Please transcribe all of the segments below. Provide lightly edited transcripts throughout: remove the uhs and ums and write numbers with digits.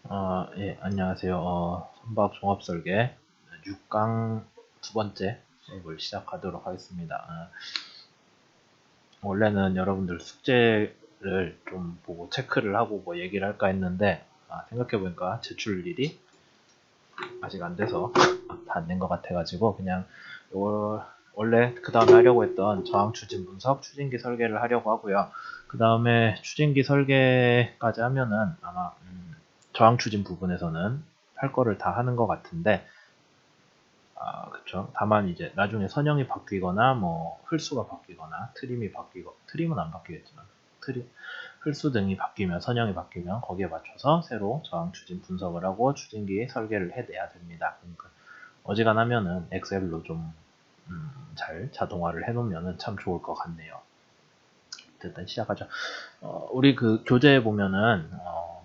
예, 안녕하세요. 선박 종합설계 6강 두 번째 수업을 시작하도록 하겠습니다. 원래는 여러분들 숙제를 좀 보고 체크를 하고 뭐 얘기를 할까 했는데, 생각해보니까 제출일이 아직 안 돼서 다 안 된 것 같아가지고, 그냥 원래 그 다음에 하려고 했던 저항 추진 분석, 추진기 설계를 하려고 하고요. 그 다음에 추진기 설계까지 하면은 아마 저항 추진 부분에서는 할 거를 다 하는 것 같은데, 그쵸. 다만 이제 나중에 선형이 바뀌거나 뭐 흘수가 바뀌거나 트림이 바뀌고, 트림은 안 바뀌겠지만 흘수 등이 바뀌면, 선형이 바뀌면 거기에 맞춰서 새로 저항 추진 분석을 하고 추진기 설계를 해내야 됩니다. 그러니까 어지간하면은 엑셀로 좀 잘 자동화를 해놓으면 참 좋을 것 같네요. 일단 시작하죠. 우리 그 교재에 보면은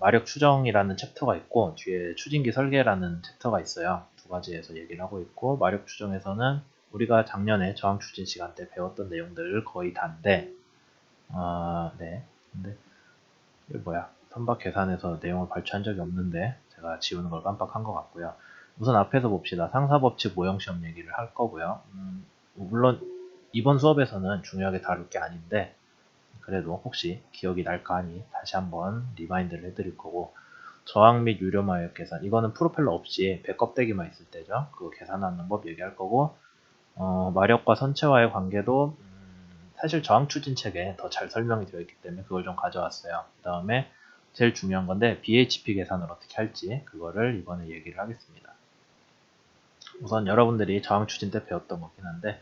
마력 추정이라는 챕터가 있고 뒤에 추진기 설계라는 챕터가 있어요. 두 가지에서 얘기를 하고 있고, 마력 추정에서는 우리가 작년에 저항 추진 시간 때 배웠던 내용들 거의 다인데, 네. 근데 이게 뭐야? 선박 계산에서 내용을 발췌한 적이 없는데 제가 지우는 걸 깜빡한 것 같고요. 우선 앞에서 봅시다. 상사법칙 모형시험 얘기를 할 거고요. 물론 이번 수업에서는 중요하게 다룰 게 아닌데, 그래도 혹시 기억이 날까 하니 다시 한번 리마인드를 해드릴 거고, 저항 및 유료마력 계산, 이거는 프로펠러 없이 배 껍데기만 있을 때죠. 그거 계산하는 법 얘기할 거고, 마력과 선체와의 관계도 사실 저항 추진 책에 더 잘 설명이 되어 있기 때문에 그걸 좀 가져왔어요. 그 다음에 제일 중요한 건데 BHP 계산을 어떻게 할지, 그거를 이번에 얘기를 하겠습니다. 우선 여러분들이 저항 추진 때 배웠던 거긴 한데,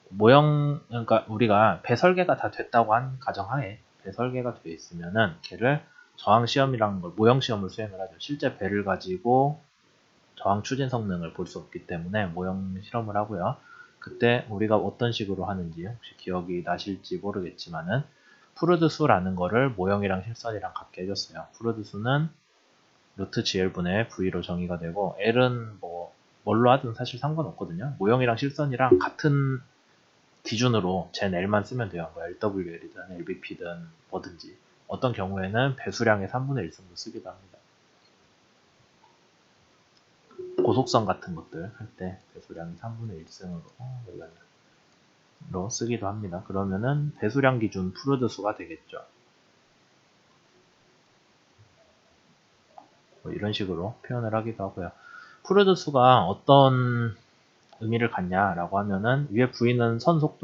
그러니까 우리가 배 설계가 다 됐다고 한 가정하에 배 설계가 되어 있으면은 걔를 저항 시험이라는 걸, 모형 시험을 수행을 하죠. 실제 배를 가지고 저항 추진 성능을 볼 수 없기 때문에 모형 실험을 하고요. 그때 우리가 어떤 식으로 하는지 혹시 기억이 나실지 모르겠지만은, 푸르드 수라는 거를 모형이랑 실선이랑 같게 해줬어요. 푸르드 수는 루트 GL분의 V로 정의가 되고, L은 뭐 뭘로 하든 사실 상관없거든요. 모형이랑 실선이랑 같은 기준으로 젠 L만 쓰면 돼요. 뭐 LWL이든 LBP든 뭐든지. 어떤 경우에는 배수량의 3분의 1승도 쓰기도 합니다. 고속성 같은 것들 할 때 배수량이 3분의 1승으로 쓰기도 합니다. 그러면은 배수량 기준 푸르드 수가 되겠죠. 뭐 이런 식으로 표현을 하기도 하고요. 푸르드 수가 어떤 의미를 갖냐라고 하면은, 위에 V는 선속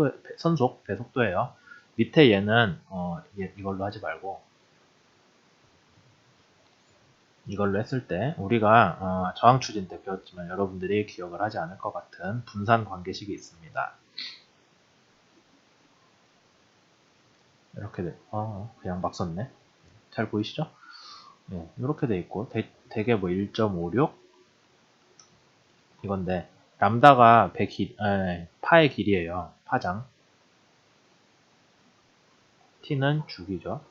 배속도예요. 밑에 얘는 이걸로 하지 말고 이걸로 했을 때, 우리가 저항 추진 때 배웠지만 여러분들이 기억을 하지 않을 것 같은 분산 관계식이 있습니다. 이렇게 그냥 막 썼네. 잘 보이시죠? 네, 이렇게 돼 있고, 대개 뭐 1.56 이건데, 람다가 파의 길이에요. 파장. t는 주기죠.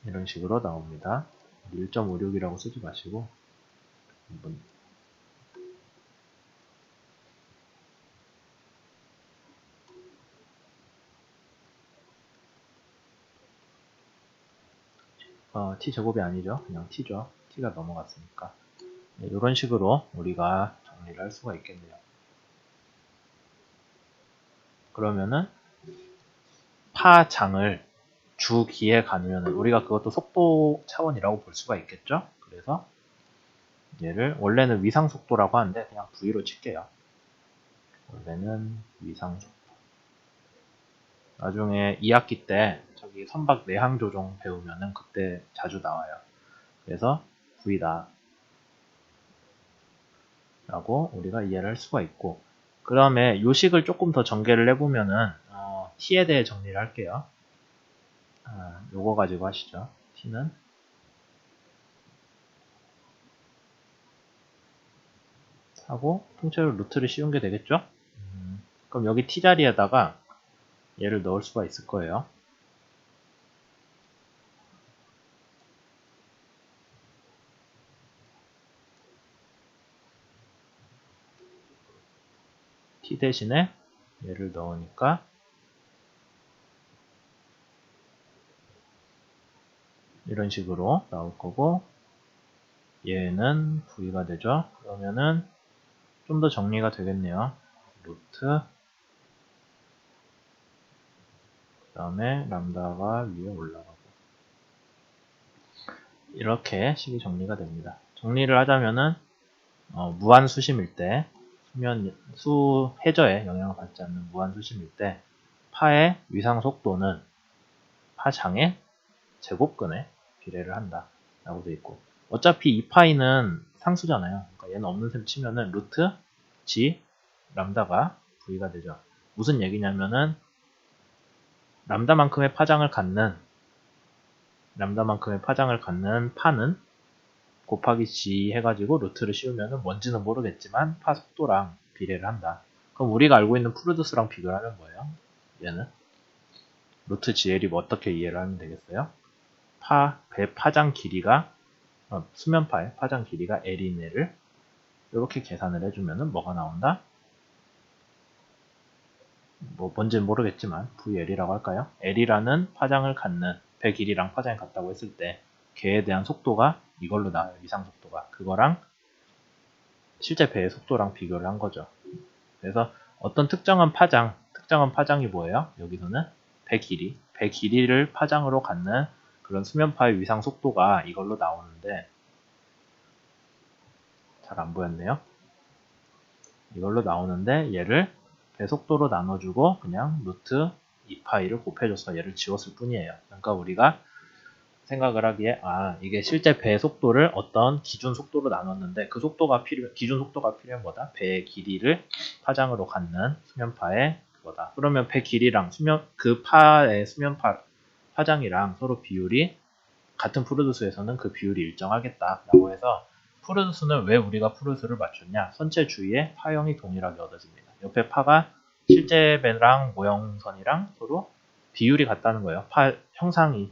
이런 식으로 나옵니다. 1.56이라고 쓰지 마시고 한번 t제곱이 아니죠. 그냥 t죠. t가 넘어갔으니까. 네, 이런 식으로 우리가 정리를 할 수가 있겠네요. 그러면은 파장을 주기에 가누면 우리가 그것도 속도 차원이라고 볼 수가 있겠죠. 그래서 얘를 원래는 위상속도라고 하는데 그냥 V로 칠게요. 원래는 위상속도. 나중에 2학기 때 저기 선박 내항 조종 배우면은 그때 자주 나와요. 그래서 V다 라고 우리가 이해를 할 수가 있고, 그 다음에 요식을 조금 더 전개를 해보면은 t에 대해 정리를 할게요. 요거 가지고 하시죠. t는 하고 통째로 루트를 씌운 게 되겠죠. 그럼 여기 t 자리에다가 얘를 넣을 수가 있을 거예요. t 대신에 얘를 넣으니까 이런 식으로 나올 거고, 얘는 V가 되죠. 그러면은 좀 더 정리가 되겠네요. 루트, 그 다음에 람다가 위에 올라가고, 이렇게 식이 정리가 됩니다. 정리를 하자면은 무한수심일 때, 수 해저에 영향을 받지 않는 무한수심일 때 파의 위상 속도는 파장의 제곱근에 비례를 한다 라고 되어 있고, 어차피 이 파이는 상수잖아요. 그러니까 얘는 없는 셈 치면은 루트 g 람다가 v가 되죠. 무슨 얘기냐면은 람다만큼의 파장을 갖는 파는 곱하기 g 해가지고 루트를 씌우면은 뭔지는 모르겠지만 파 속도랑 비례를 한다. 그럼 우리가 알고 있는 프루두스랑 비교를 하면 뭐예요? 얘는 루트 gl이 뭐 어떻게 이해를 하면 되겠어요? 배 파장 길이가 수면파의 파장 길이가 L인 애를 이렇게 계산을 해주면은 뭐가 나온다? 뭐 뭔지는 모르겠지만 VL이라고 할까요? L이라는 파장을 갖는 배 길이랑 파장이 같다고 했을 때 걔에 대한 속도가 이걸로 나와요. 위상 속도가. 그거랑 실제 배의 속도랑 비교를 한 거죠. 그래서 어떤 특정한 파장이 뭐예요? 여기서는 배 길이를 파장으로 갖는 그런 수면파의 위상 속도가 이걸로 나오는데, 잘 안 보였네요. 이걸로 나오는데 얘를 배속도로 나눠주고 그냥 루트 2파이를 곱해줘서 얘를 지웠을 뿐이에요. 그러니까 우리가 생각을 하기에 이게 실제 배 속도를 어떤 기준 속도로 나눴는데 그 속도가 기준 속도가 필요한 뭐다? 배의 길이를 파장으로 갖는 수면파의 그거다. 그러면 배 길이랑 그 파의 수면파 파장이랑 서로 비율이 같은 프루드수에서는 그 비율이 일정하겠다라고 해서, 프루드수는 왜 우리가 프루드수를 맞췄냐? 선체 주위에 파형이 동일하게 얻어집니다. 옆에 파가 실제 배랑 모형선이랑 서로 비율이 같다는 거예요. 파 형상이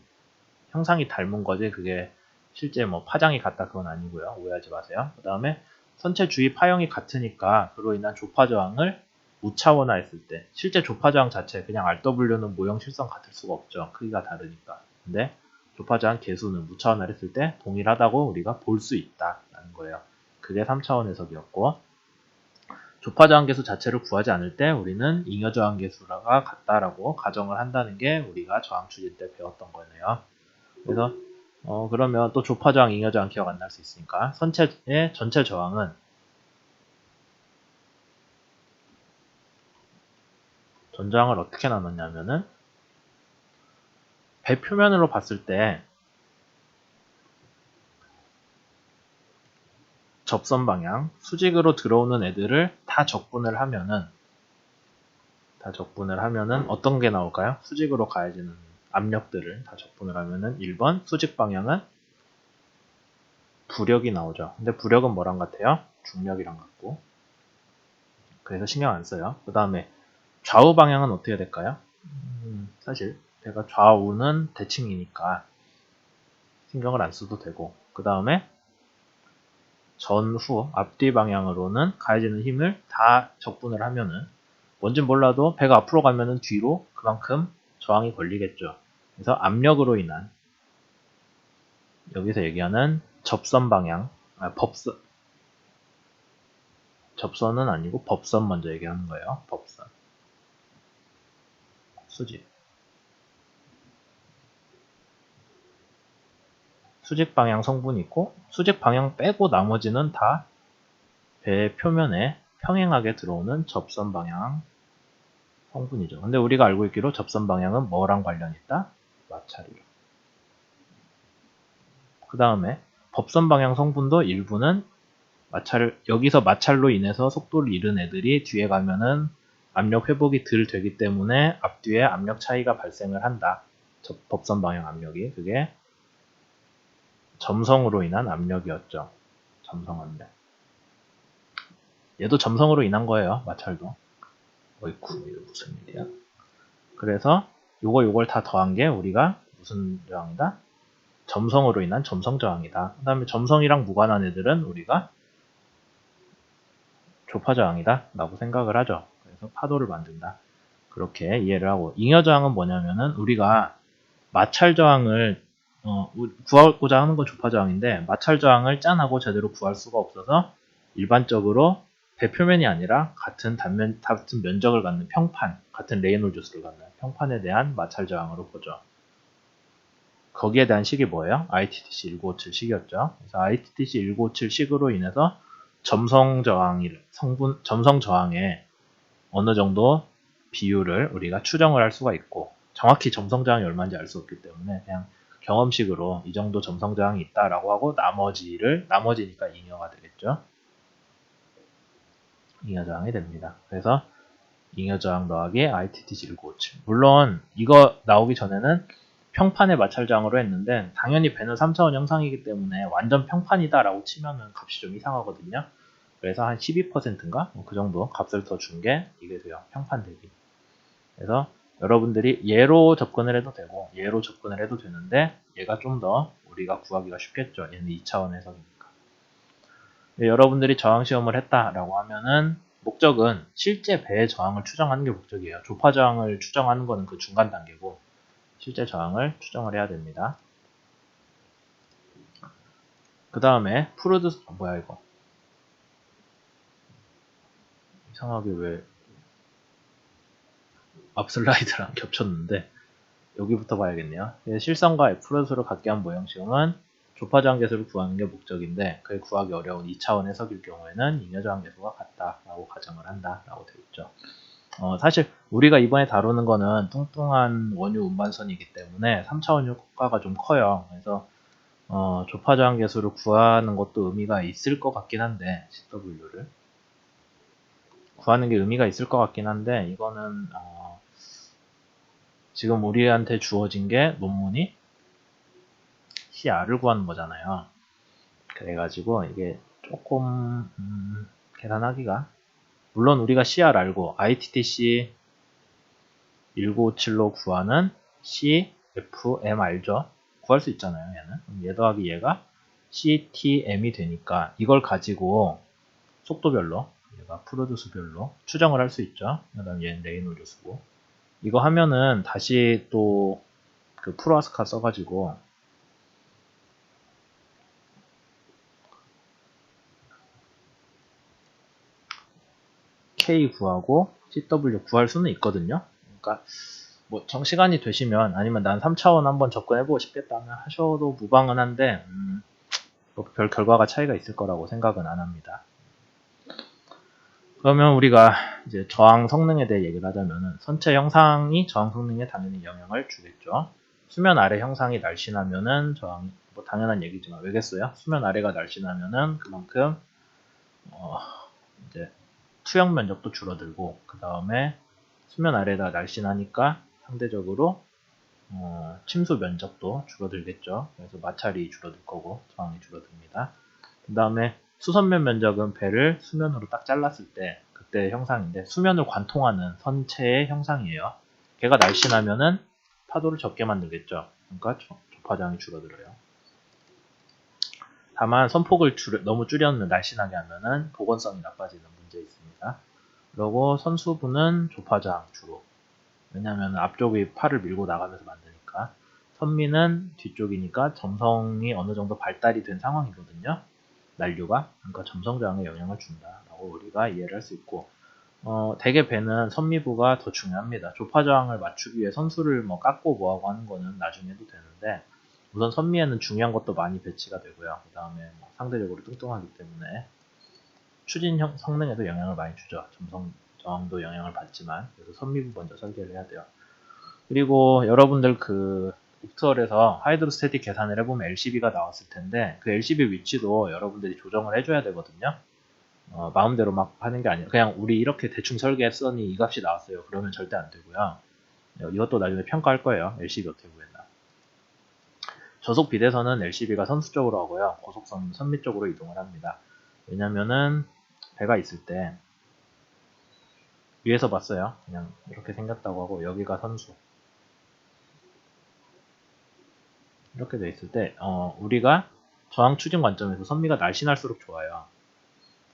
닮은 거지 그게 실제 뭐 파장이 같다 그건 아니고요. 오해하지 마세요. 그 다음에 선체 주위 파형이 같으니까 그로 인한 조파 저항을 무차원화했을 때, 실제 조파 저항 자체 그냥 RW는 모형 실성 같을 수가 없죠. 크기가 다르니까. 근데 조파 저항 계수는 무차원화를 했을 때 동일하다고 우리가 볼 수 있다라는 거예요. 그게 3차원 해석이었고, 조파 저항 계수 자체를 구하지 않을 때 우리는 잉여 저항 계수가 같다라고 가정을 한다는 게 우리가 저항 추진 때 배웠던 거네요. 그래서 그러면 또 조파 저항, 잉여 저항 기억 안 날 수 있으니까 선체의 전체 저항은 전저항을 어떻게 나눴냐면은 배 표면으로 봤을 때 접선 방향, 수직으로 들어오는 애들을 다 적분을 하면은 어떤 게 나올까요? 수직으로 가해지는 압력들을 다 적분을 하면은 1번 수직 방향은 부력이 나오죠. 근데 부력은 뭐랑 같아요? 중력이랑 같고. 그래서 신경 안 써요. 그 다음에 좌우 방향은 어떻게 될까요? 사실 배가 좌우는 대칭이니까 신경을 안 써도 되고, 그 다음에 전후 앞뒤 방향으로는 가해지는 힘을 다 적분을 하면은 뭔진 몰라도 배가 앞으로 가면은 뒤로 그만큼 저항이 걸리겠죠. 그래서 압력으로 인한, 여기서 얘기하는 접선 방향, 접선은 아니고 법선 먼저 얘기하는 거예요. 법선, 수직 방향 성분이 있고, 수직 방향 빼고 나머지는 다 배 표면에 평행하게 들어오는 접선 방향 성분이죠. 근데 우리가 알고 있기로 접선 방향은 뭐랑 관련 있다? 마찰이요. 그 다음에 법선 방향 성분도 일부는 여기서 마찰로 인해서 속도를 잃은 애들이 뒤에 가면은 압력 회복이 덜 되기 때문에 앞뒤에 압력 차이가 발생을 한다. 법선 방향 압력이. 그게 점성으로 인한 압력이었죠. 점성 압력. 얘도 점성으로 인한 거예요. 마찰도. 어이쿠, 이거 무슨 일이야. 그래서 요걸 다 더한 게 우리가 무슨 저항이다? 점성으로 인한 점성 저항이다. 그 다음에 점성이랑 무관한 애들은 우리가 조파 저항이다 라고 생각을 하죠. 그래서 파도를 만든다. 그렇게 이해를 하고, 잉여 저항은 뭐냐면은 우리가 마찰 저항을 구하고자 하는 건 조파 저항인데 마찰 저항을 짠하고 제대로 구할 수가 없어서 일반적으로 배표면이 아니라 같은 면적을 갖는 평판, 같은 레이놀드 수를 갖는 평판에 대한 마찰 저항으로 보죠. 거기에 대한 식이 뭐예요? ITTC 1957 식이었죠. 그래서 ITTC 1957 식으로 인해서 점성 저항의 어느 정도 비율을 우리가 추정을 할 수가 있고, 정확히 점성 저항이 얼마인지 알 수 없기 때문에 그냥 경험식으로 이 정도 점성 저항이 있다라고 하고 나머지니까 잉여가 되겠죠. 잉여 저항이 됩니다. 그래서 잉여 저항 더하기 ITTC 1957. 물론 이거 나오기 전에는 평판의 마찰 저항으로 했는데 당연히 배는 3차원 형상이기 때문에 완전 평판이다라고 치면은 값이 좀 이상하거든요. 그래서 한 12%인가? 그 정도 값을 더 준 게 이게 돼요. 평판 대비. 그래서 여러분들이 얘로 접근을 해도 되고 얘로 접근을 해도 되는데 얘가 좀 더 우리가 구하기가 쉽겠죠. 얘는 2차원 해석이니까. 여러분들이 저항 시험을 했다라고 하면은 목적은 실제 배의 저항을 추정하는 게 목적이에요. 조파 저항을 추정하는 거는 그 중간 단계고 실제 저항을 추정을 해야 됩니다. 그 다음에 뭐야 이거 이상하게 왜 앞 슬라이드랑 겹쳤는데 여기부터 봐야겠네요. 실선과 F로수를 갖게 한 모형시험은 조파저항계수를 구하는 게 목적인데 그게 구하기 어려운 2차원 해석일 경우에는 잉여저항계수가 같다라고 가정을 한다라고 되어 있죠. 사실 우리가 이번에 다루는 거는 뚱뚱한 원유 운반선이기 때문에 3차원 효과가 좀 커요. 그래서 조파저항계수를 구하는 것도 의미가 있을 것 같긴 한데 CW를 구하는 게 의미가 있을 것 같긴 한데 이거는 지금 우리한테 주어진 게 논문이 CR을 구하는 거잖아요. 그래가지고 이게 조금 계산하기가 물론 우리가 CR 알고 ITTC 1957로 구하는 CFM 알죠? 구할 수 있잖아요. 얘는 얘 더하기 얘가 CTM이 되니까 이걸 가지고 속도별로 얘가 프로듀스별로 추정을 할 수 있죠. 그 다음 얘는 레이놀드 수고 이거 하면은 다시 또 그 프로아스카 써가지고 K 구하고 CW 구할 수는 있거든요. 그러니까 뭐 시간이 되시면 아니면 난 3차원 한번 접근해보고 싶겠다면 하셔도 무방은 한데 별 결과가 차이가 있을 거라고 생각은 안 합니다. 그러면 우리가 이제 저항 성능에 대해 얘기를 하자면은 선체 형상이 저항 성능에 당연히 영향을 주겠죠. 수면 아래 형상이 날씬하면은 저항이 뭐 당연한 얘기지만 왜겠어요? 수면 아래가 날씬하면은 그만큼 이제 투영 면적도 줄어들고 그 다음에 수면 아래가 날씬하니까 상대적으로 침수 면적도 줄어들겠죠. 그래서 마찰이 줄어들 거고 저항이 줄어듭니다. 그 다음에 수선면 면적은 배를 수면으로 딱 잘랐을 때 그때 형상인데 수면을 관통하는 선체의 형상이에요. 걔가 날씬하면은 파도를 적게 만들겠죠. 그러니까 조파장이 줄어들어요. 다만 선폭을 너무 줄여는 날씬하게 하면은 보건성이 나빠지는 문제 있습니다. 그리고 선수부는 조파장 주로 왜냐하면 앞쪽이 팔을 밀고 나가면서 만드니까 선미는 뒤쪽이니까 점성이 어느 정도 발달이 된 상황이거든요. 난류가 그러니까 점성저항에 영향을 준다라고 우리가 이해를 할 수 있고 대개 배는 선미부가 더 중요합니다. 조파저항을 맞추기 위해 선수를 뭐 깎고 뭐하고 하는 거는 나중에 해도 되는데 우선 선미에는 중요한 것도 많이 배치가 되고요. 그 다음에 뭐 상대적으로 뚱뚱하기 때문에 추진 성능에도 영향을 많이 주죠. 점성 저항도 영향을 받지만 그래서 선미부 먼저 설계를 해야 돼요. 그리고 여러분들 그 옵트월에서 하이드로스태틱 계산을 해보면 LCB가 나왔을 텐데 그 LCB 위치도 여러분들이 조정을 해줘야 되거든요. 마음대로 막 하는 게 아니라 그냥 우리 이렇게 대충 설계했으니 이 값이 나왔어요. 그러면 절대 안 되고요. 이것도 나중에 평가할 거예요. LCB 어떻게 구했나. 저속 비대선은 LCB가 선수 쪽으로 하고요. 고속선은 선미 쪽으로 이동을 합니다. 왜냐면은 배가 있을 때 위에서 봤어요. 그냥 이렇게 생겼다고 하고 여기가 선수 이렇게 돼 있을 때 우리가 저항 추진 관점에서 선미가 날씬할수록 좋아요.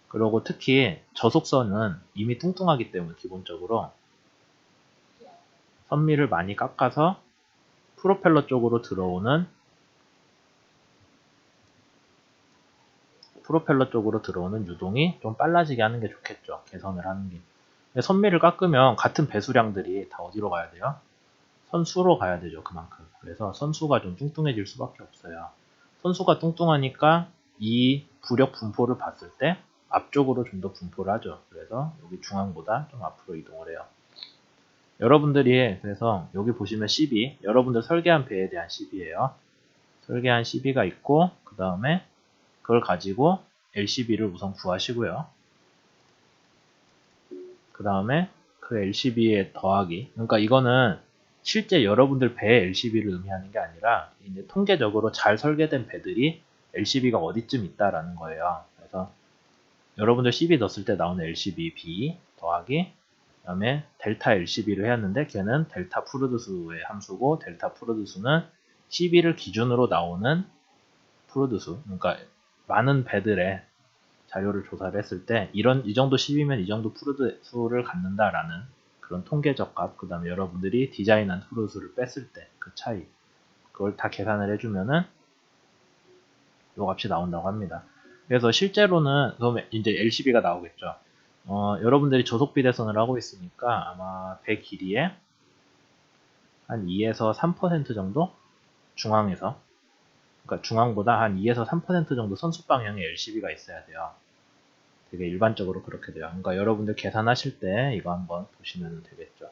그리고 특히 저속선은 이미 뚱뚱하기 때문에 기본적으로 선미를 많이 깎아서 프로펠러 쪽으로 들어오는 프로펠러 쪽으로 들어오는 유동이 좀 빨라지게 하는 게 좋겠죠. 개선을 하는 게. 근데 선미를 깎으면 같은 배수량들이 다 어디로 가야 돼요? 선수로 가야 되죠. 그만큼. 그래서 선수가 좀 뚱뚱해질 수밖에 없어요. 선수가 뚱뚱하니까 이 부력 분포를 봤을 때 앞쪽으로 좀 더 분포를 하죠. 그래서 여기 중앙보다 좀 앞으로 이동을 해요. 여러분들이 그래서 여기 보시면 CB, 여러분들 설계한 배에 대한 CB예요. 설계한 CB가 있고 그 다음에 그걸 가지고 LCB를 우선 구하시고요. 그 다음에 그 LCB에 더하기. 그러니까 이거는 실제 여러분들 배의 LCB를 의미하는 게 아니라 이제 통계적으로 잘 설계된 배들이 LCB가 어디쯤 있다라는 거예요. 그래서 여러분들 CB 넣었을 때 나오는 LCB B 더하기 그 다음에 델타 LCB를 해왔는데 걔는 델타 프루드수의 함수고 델타 프루드수는 CB를 기준으로 나오는 프루드수. 그러니까 많은 배들의 자료를 조사를 했을 때 이 정도 10이면 이 정도 프루드 수를 갖는다라는 그런 통계적 값, 그 다음에 여러분들이 디자인한 프루드 수를 뺐을 때 그 차이, 그걸 다 계산을 해주면은 요 값이 나온다고 합니다. 그래서 실제로는 그러면 이제 LCB가 나오겠죠. 여러분들이 저속비대선을 하고 있으니까 아마 배 길이에 한 2에서 3% 정도 중앙에서, 그러니까 중앙보다 한 2에서 3% 정도 선수 방향의 LCB가 있어야 돼요. 되게 일반적으로 그렇게 돼요. 그러니까 여러분들 계산하실 때 이거 한번 보시면 되겠죠.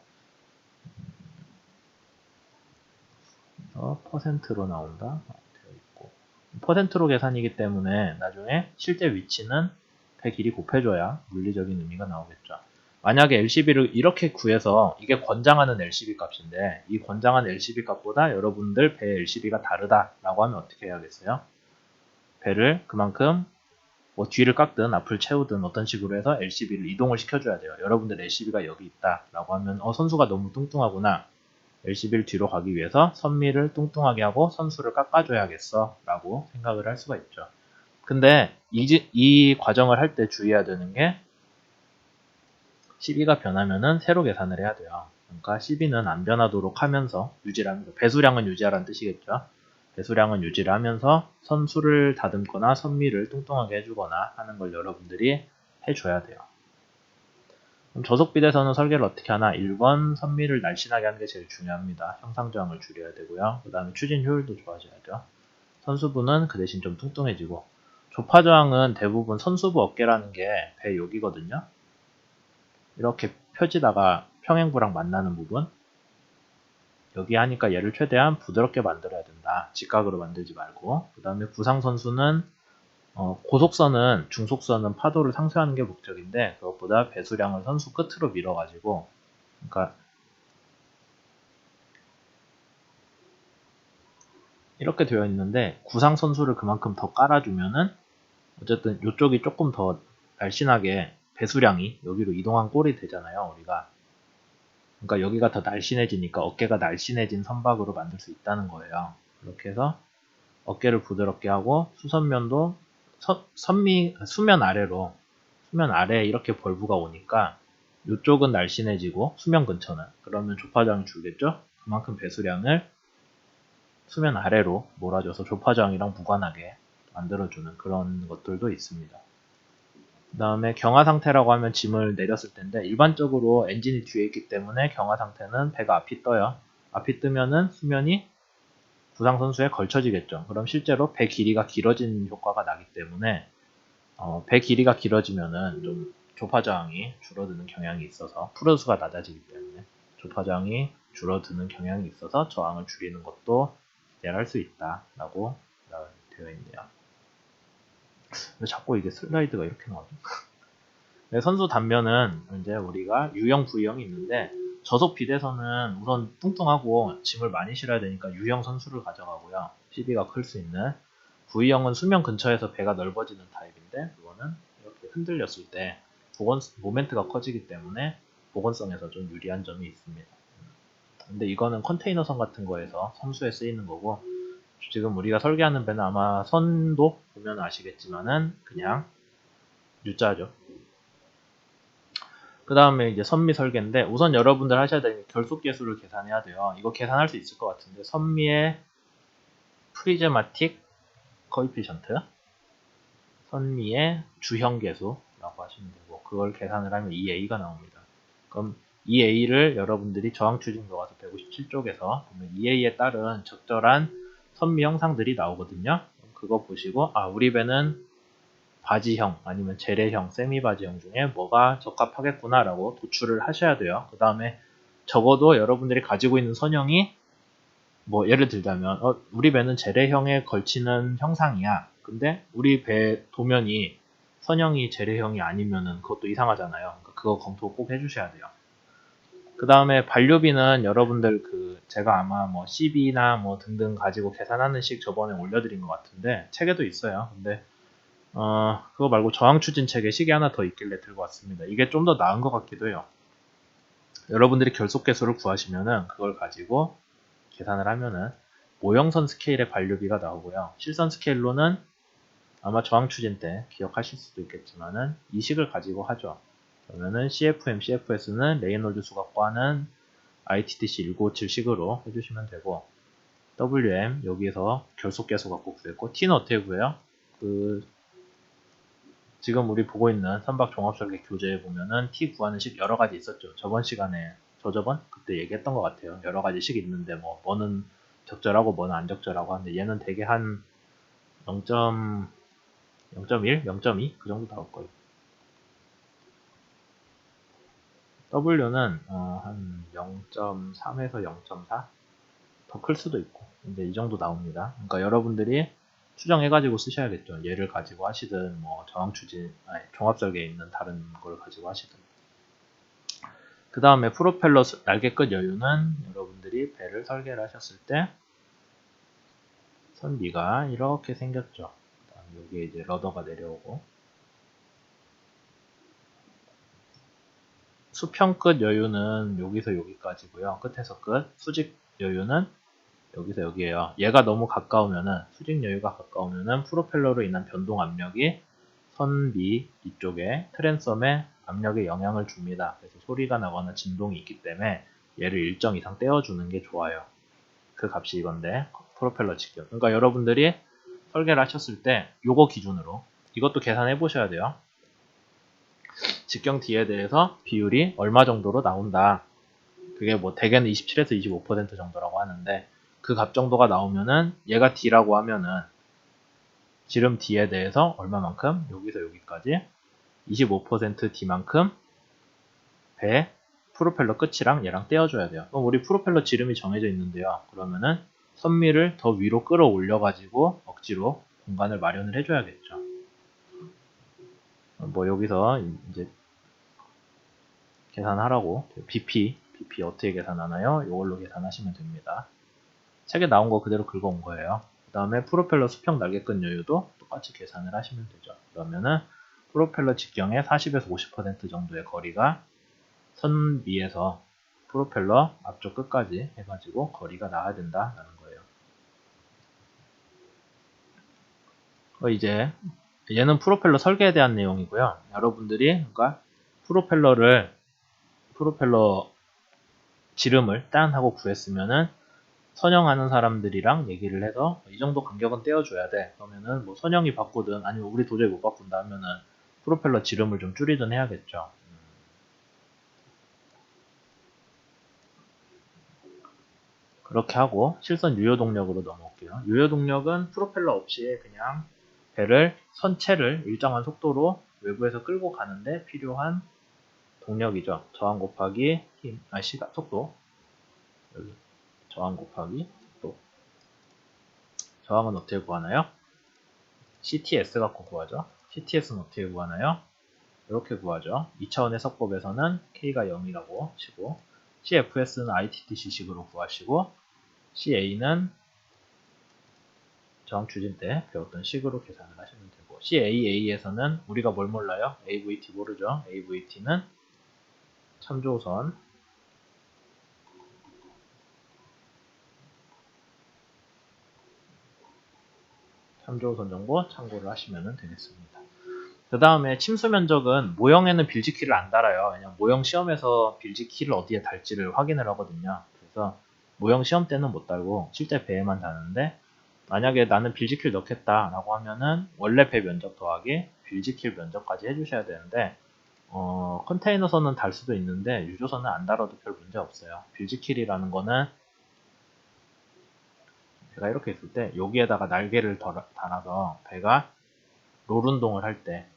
퍼센트로 나온다. 되어 있고. 퍼센트로 계산이기 때문에 나중에 실제 위치는 배 길이 곱해줘야 물리적인 의미가 나오겠죠. 만약에 LCB를 이렇게 구해서 이게 권장하는 LCB 값인데 이 권장하는 LCB 값보다 여러분들 배의 LCB가 다르다라고 하면 어떻게 해야겠어요? 배를 그만큼 뭐 뒤를 깎든 앞을 채우든 어떤 식으로 해서 LCB를 이동을 시켜줘야 돼요. 여러분들 LCB가 여기 있다라고 하면 선수가 너무 뚱뚱하구나. LCB를 뒤로 가기 위해서 선미를 뚱뚱하게 하고 선수를 깎아줘야겠어 라고 생각을 할 수가 있죠. 근데 이 과정을 할 때 주의해야 되는 게 CB가 변하면은 새로 계산을 해야 돼요. 그러니까 CB는 안 변하도록 하면서 유지를 하면서 배수량은 유지하라는 뜻이겠죠. 배수량은 유지를 하면서 선수를 다듬거나 선미를 뚱뚱하게 해주거나 하는 걸 여러분들이 해줘야 돼요. 그럼 저속비대선은 설계를 어떻게 하나? 1번 선미를 날씬하게 하는 게 제일 중요합니다. 형상저항을 줄여야 되고요. 그 다음에 추진 효율도 좋아져야죠. 선수부는 그 대신 좀 뚱뚱해지고 조파저항은 대부분 선수부 어깨라는 게 배 여기거든요. 이렇게 펴지다가 평행부랑 만나는 부분 여기 하니까 얘를 최대한 부드럽게 만들어야 된다. 직각으로 만들지 말고. 그 다음에 부상선수는 고속선은 중속선은 파도를 상쇄하는 게 목적인데 그것보다 배수량을 선수 끝으로 밀어가지고 그러니까 이렇게 되어 있는데 구상 선수를 그만큼 더 깔아주면은 어쨌든 이쪽이 조금 더 날씬하게 배수량이 여기로 이동한 꼴이 되잖아요. 우리가 그러니까 여기가 더 날씬해지니까 어깨가 날씬해진 선박으로 만들 수 있다는 거예요. 그렇게 해서 어깨를 부드럽게 하고 수선면도 수면 아래에 이렇게 벌브가 오니까 이쪽은 날씬해지고 수면 근처는 그러면 조파장이 줄겠죠? 그만큼 배수량을 수면 아래로 몰아줘서 조파장이랑 무관하게 만들어주는 그런 것들도 있습니다. 그 다음에 경하 상태라고 하면 짐을 내렸을 텐데 일반적으로 엔진이 뒤에 있기 때문에 경하 상태는 배가 앞이 떠요. 앞이 뜨면은 수면이 부상 선수에 걸쳐지겠죠. 그럼 실제로 배 길이가 길어진 효과가 나기 때문에 배 길이가 길어지면은 좀 조파저항이 줄어드는 경향이 있어서 프로수가 낮아지기 때문에 조파저항이 줄어드는 경향이 있어서 저항을 줄이는 것도 기대할 수 있다라고 되어 있네요. 왜 자꾸 이게 슬라이드가 이렇게 나오죠? 네, 선수 단면은 이제 우리가 U형, V형이 있는데 저속 비대선은 우선 뚱뚱하고 짐을 많이 실어야 되니까 U형 선수를 가져가고요. PB가 클 수 있는 V형은 수면 근처에서 배가 넓어지는 타입인데 그거는 이렇게 흔들렸을 때 모멘트가 커지기 때문에 보건성에서 좀 유리한 점이 있습니다. 근데 이거는 컨테이너선 같은 거에서 선수에 쓰이는 거고 지금 우리가 설계하는 배는 아마 선도 보면 아시겠지만은 그냥 U자죠. 그 다음에 이제 선미 설계인데 우선 여러분들 하셔야 되는 결속 계수를 계산해야 돼요. 이거 계산할 수 있을 것 같은데 선미의 프리즈마틱 코이피션트 선미의 주형계수라고 하시면 되고 그걸 계산을 하면 2a가 나옵니다. 그럼 2a를 여러분들이 저항추진 교과서 157쪽에서 보면 2a에 따른 적절한 선미 형상들이 나오거든요. 그거 보시고 우리 배는 바지형 아니면 재래형, 세미바지형 중에 뭐가 적합하겠구나 라고 도출을 하셔야 돼요. 그 다음에 적어도 여러분들이 가지고 있는 선형이 뭐 예를 들자면 우리 배는 재래형에 걸치는 형상이야. 근데 우리 배 도면이 선형이 재래형이 아니면은 그것도 이상하잖아요. 그러니까 그거 검토 꼭 해주셔야 돼요. 그 다음에 반류비는 여러분들 제가 아마 뭐 CB나 뭐 등등 가지고 계산하는 식 저번에 올려드린 것 같은데 책에도 있어요. 근데 그거 말고 저항추진 책에 식이 하나 더 있길래 들고 왔습니다. 이게 좀 더 나은 것 같기도 해요. 여러분들이 결속계수를 구하시면은 그걸 가지고 계산을 하면은 모형선 스케일의 반류비가 나오고요. 실선 스케일로는 아마 저항추진 때 기억하실 수도 있겠지만은 이 식을 가지고 하죠. 그러면은 CFM, CFS는 레이놀드 수각과는 ITTC 1957 식으로 해주시면 되고 WM 여기에서 결속계수 갖고 구했고 T는 어떻게 구해요? 지금 우리 보고 있는 선박 종합설계 교재에 보면은 T 구하는 식 여러 가지 있었죠. 저번 시간에 그때 얘기했던 것 같아요. 여러 가지 식이 있는데 뭐는 적절하고 뭐는 안 적절하고 하는데 얘는 되게 한 0.1, 0.2 그 정도 나올 거예요. W는 한 0.3에서 0.4 더 클 수도 있고 근데 이 정도 나옵니다. 그러니까 여러분들이 추정해가지고 쓰셔야겠죠. 얘를 가지고 하시든 뭐 저항추진, 종합설계에 있는 다른 걸 가지고 하시든. 그 다음에 프로펠러 날개 끝 여유는 여러분들이 배를 설계를 하셨을 때 선비가 이렇게 생겼죠. 여기에 이제 러더가 내려오고 수평 끝 여유는 여기서 여기까지고요. 끝에서 끝. 수직 여유는 여기서 여기에요. 얘가 너무 가까우면은 수직 여유가 가까우면은 프로펠러로 인한 변동 압력이 선비 이쪽에 트랜섬에 압력에 영향을 줍니다. 그래서 소리가 나거나 진동이 있기 때문에 얘를 일정 이상 떼어주는 게 좋아요. 그 값이 이건데 프로펠러 직경. 그러니까 여러분들이 설계를 하셨을 때 요거 기준으로 이것도 계산해 보셔야 돼요. 직경 D에 대해서 비율이 얼마 정도로 나온다. 그게 뭐 대개는 27에서 25% 정도라고 하는데 그 값 정도가 나오면은 얘가 D라고 하면은 지름 D에 대해서 얼마만큼? 여기서 여기까지 25% D만큼 배 프로펠러 끝이랑 얘랑 떼어줘야 돼요. 그럼 우리 프로펠러 지름이 정해져 있는데요. 그러면은 선미를 더 위로 끌어올려 가지고 억지로 공간을 마련을 해줘야겠죠. 뭐 여기서 이제 계산하라고 BP 어떻게 계산하나요? 이걸로 계산하시면 됩니다. 책에 나온 거 그대로 긁어온 거예요. 그 다음에 프로펠러 수평 날개끝 여유도 똑같이 계산을 하시면 되죠. 그러면은 프로펠러 직경의 40에서 50% 정도의 거리가 선비에서 프로펠러 앞쪽 끝까지 해가지고 거리가 나야 된다라는 거예요. 이제 얘는 프로펠러 설계에 대한 내용이고요. 여러분들이 그러니까 프로펠러 지름을 딴 하고 구했으면은 선형하는 사람들이랑 얘기를 해서 이 정도 간격은 떼어줘야 돼. 그러면은 뭐 선형이 바꾸든 아니면 우리 도저히 못 바꾼다 하면은 프로펠러 지름을 좀 줄이든 해야겠죠. 그렇게 하고 실선 유효동력으로 넘어올게요. 유효동력은 프로펠러 없이 그냥 배를 선체를 일정한 속도로 외부에서 끌고 가는데 필요한 동력이죠. 저항 곱하기 힘, 속도. 여기 저항 곱하기 속도. 저항은 어떻게 구하나요? CTS 갖고 구하죠. CTS는 어떻게 구하나요? 이렇게 구하죠. 2차원의 석법에서는 K가 0이라고 치고 CFS는 ITTC식으로 구하시고 CA는 저항 추진 때 배웠던 식으로 계산을 하시면 되고 CAA에서는 우리가 뭘 몰라요? AVT 모르죠? AVT는 참조선 정보 참고를 하시면 되겠습니다. 그 다음에 침수 면적은 모형에는 빌지키를 안 달아요. 왜냐면 모형 시험에서 빌지키를 어디에 달지를 확인을 하거든요. 그래서 모형 시험 때는 못 달고 실제 배에만 다는데 만약에 나는 빌지킬 넣겠다 라고 하면은 원래 배 면적 더하기 빌지킬 면적까지 해주셔야 되는데 컨테이너선은 달 수도 있는데 유조선은 안 달아도 별 문제 없어요. 빌지킬이라는 거는 배가 이렇게 있을 때 여기에다가 날개를 달아서 배가 롤 운동을 할 때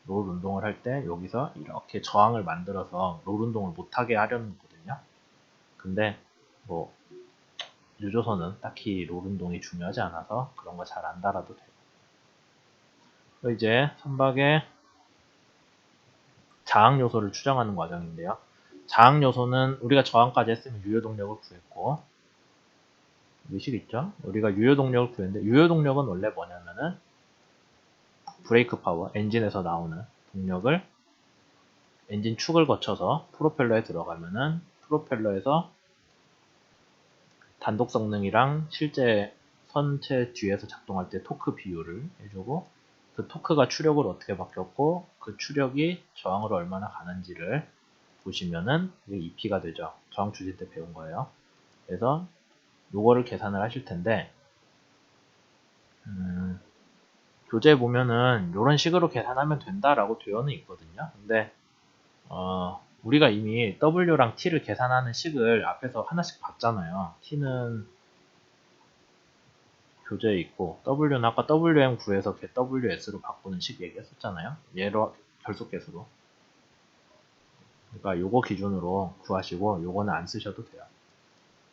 여기서 이렇게 저항을 만들어서 롤 운동을 못하게 하려는 거거든요. 근데 뭐 유조선은 딱히 롤 운동이 중요하지 않아서 그런 거 잘 안 달아도 돼요. 이제 선박의 자항 요소를 추정하는 과정인데요. 자항 요소는 우리가 저항까지 했으면 유효 동력을 구했고, 의식 있죠? 우리가 유효 동력을 구했는데 유효 동력은 원래 뭐냐면은 브레이크 파워, 엔진에서 나오는 동력을 엔진 축을 거쳐서 프로펠러에 들어가면은 프로펠러에서 단독 성능이랑 실제 선체 뒤에서 작동할 때 토크 비율을 해주고, 그 토크가 추력으로 어떻게 바뀌었고 그 추력이 저항으로 얼마나 가는지를 보시면은 이게 EP가 되죠. 저항 추진 때 배운 거예요. 그래서 요거를 계산을 하실 텐데 교재에 보면은 이런 식으로 계산하면 된다라고 되어는 있거든요. 근데 우리가 이미 W랑 T를 계산하는 식을 앞에서 하나씩 봤잖아요. T는 교재에 있고 W는 아까 WM 구해서 WS로 바꾸는 식 얘기했었잖아요. 얘로 결속계수로. 그러니까 요거 기준으로 구하시고 요거는 안 쓰셔도 돼요.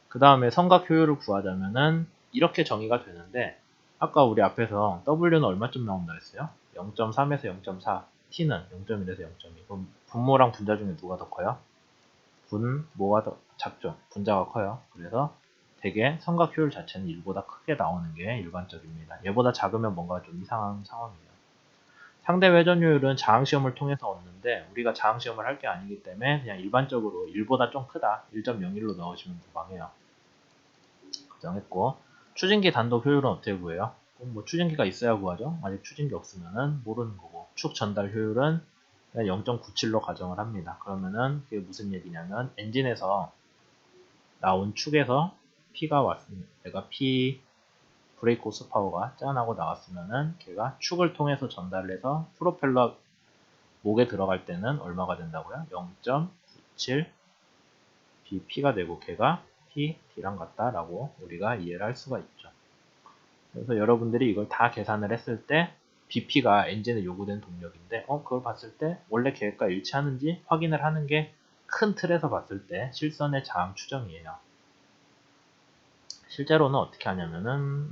그 다음에 성각 효율을 구하자면은 이렇게 정의가 되는데 아까 우리 앞에서 W는 얼마쯤 나온다 했어요? 0.3에서 0.4, T는 0.1에서 0.2. 그럼 분모랑 분자 중에 누가 더 커요? 분모가 더 작죠. 분자가 커요. 그래서 되게 성각 효율 자체는 1보다 크게 나오는 게 일반적입니다. 얘보다 작으면 뭔가 좀 이상한 상황이에요. 상대 회전 효율은 자항시험을 통해서 얻는데 우리가 자항시험을 할 게 아니기 때문에 그냥 일반적으로 1보다 좀 크다 1.01로 넣으시면 무방해요. 정했고 추진기 단독 효율은 어떻게 구해요? 뭐 추진기가 있어야 구하죠. 아직 추진기 없으면은 모르는 거고 축 전달 효율은 0.97로 가정을 합니다. 그러면은 그게 무슨 얘기냐면 엔진에서 나온 축에서 P가 왔습니다. 내가 P 브레이크 호스 파워가 짠하고 나왔으면은 걔가 축을 통해서 전달을 해서 프로펠러 목에 들어갈 때는 얼마가 된다고요? 0.97 BP가 되고 걔가 P, D랑 같다라고 우리가 이해를 할 수가 있죠. 그래서 여러분들이 이걸 다 계산을 했을 때 BP가 엔진에 요구된 동력인데 그걸 봤을 때 원래 계획과 일치하는지 확인을 하는 게 큰 틀에서 봤을 때 실선의 자항 추정이에요. 실제로는 어떻게 하냐면은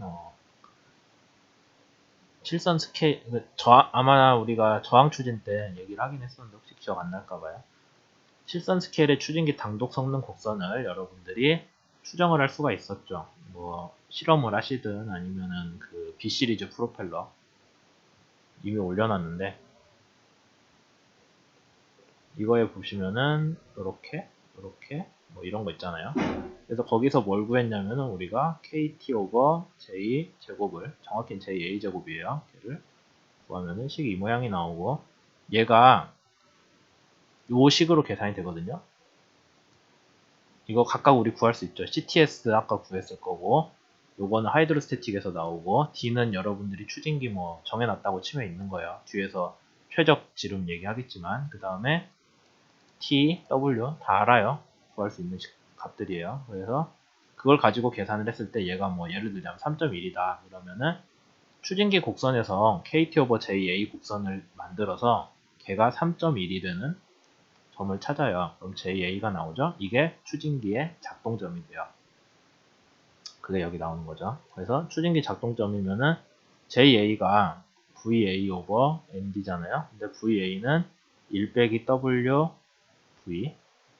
실선 스케일 아마 우리가 저항 추진 때 얘기를 하긴 했었는데 혹시 기억 안 날까봐요. 실선 스케일의 추진기 단독 성능 곡선을 여러분들이 추정을 할 수가 있었죠. 뭐 실험을 하시든 아니면은 그 B 시리즈 프로펠러 이미 올려놨는데 이거에 보시면은 이렇게 뭐 이런 거 있잖아요. 그래서 거기서 뭘 구했냐면은 우리가 KT 오버 J 제곱을 정확히는 JA 제곱이에요. 걔를 구하면은 식이 이 모양이 나오고 얘가 요 식으로 계산이 되거든요. 이거 각각 우리 구할 수 있죠. CTS 아까 구했을 거고 요거는 하이드로스태틱에서 나오고 D는 여러분들이 추진기 뭐 정해놨다고 치면 있는 거예요. 뒤에서 최적 지름 얘기하겠지만 그 다음에 T, W 다 알아요. 구할 수 있는 값들이에요. 그래서 그걸 가지고 계산을 했을 때 얘가 뭐 예를 들자면 3.1이다 그러면은 추진기 곡선에서 KT 오버 JA 곡선을 만들어서 걔가 3.1이 되는 점을 찾아요. 그럼 JA가 나오죠. 이게 추진기의 작동점이 돼요. 그게 여기 나오는 거죠. 그래서 추진기 작동점이면은 JA가 VA 오버 ND잖아요. 근데 VA는 1 빼기 W V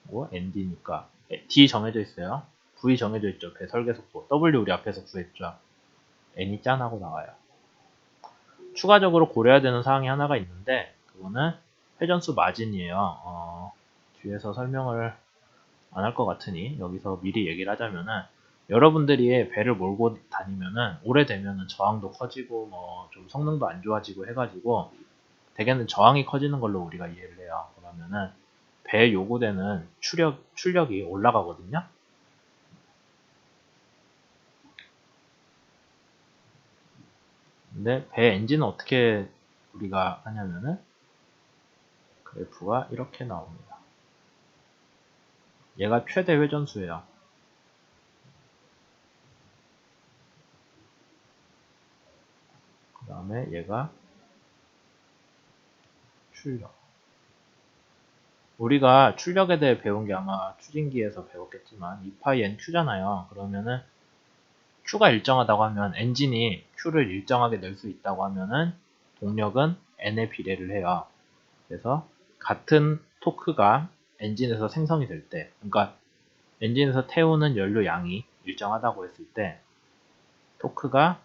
뭐 ND니까 D 정해져 있어요. V 정해져 있죠. 배 설계 속도. W 우리 앞에서 구했죠. N이 짠 하고 나와요. 추가적으로 고려해야 되는 사항이 하나가 있는데 그거는 회전수 마진이에요. 뒤에서 설명을 안 할 것 같으니 여기서 미리 얘기를 하자면은 여러분들이 배를 몰고 다니면은 오래되면은 저항도 커지고 뭐 좀 성능도 안 좋아지고 해가지고 대개는 저항이 커지는 걸로 우리가 이해를 해요. 그러면은 배에 요구되는 출력이 올라가거든요. 근데 배 엔진은 어떻게 우리가 하냐면은 그래프가 이렇게 나옵니다. 얘가 최대 회전수예요. 그 다음에 얘가 출력. 우리가 출력에 대해 배운 게 아마 추진기에서 배웠겠지만 2파이 NQ잖아요. 그러면은 Q가 일정하다고 하면 엔진이 Q를 일정하게 낼 수 있다고 하면은 동력은 N에 비례를 해요. 그래서 같은 토크가 엔진에서 생성이 될 때, 그러니까 엔진에서 태우는 연료 양이 일정하다고 했을 때 토크가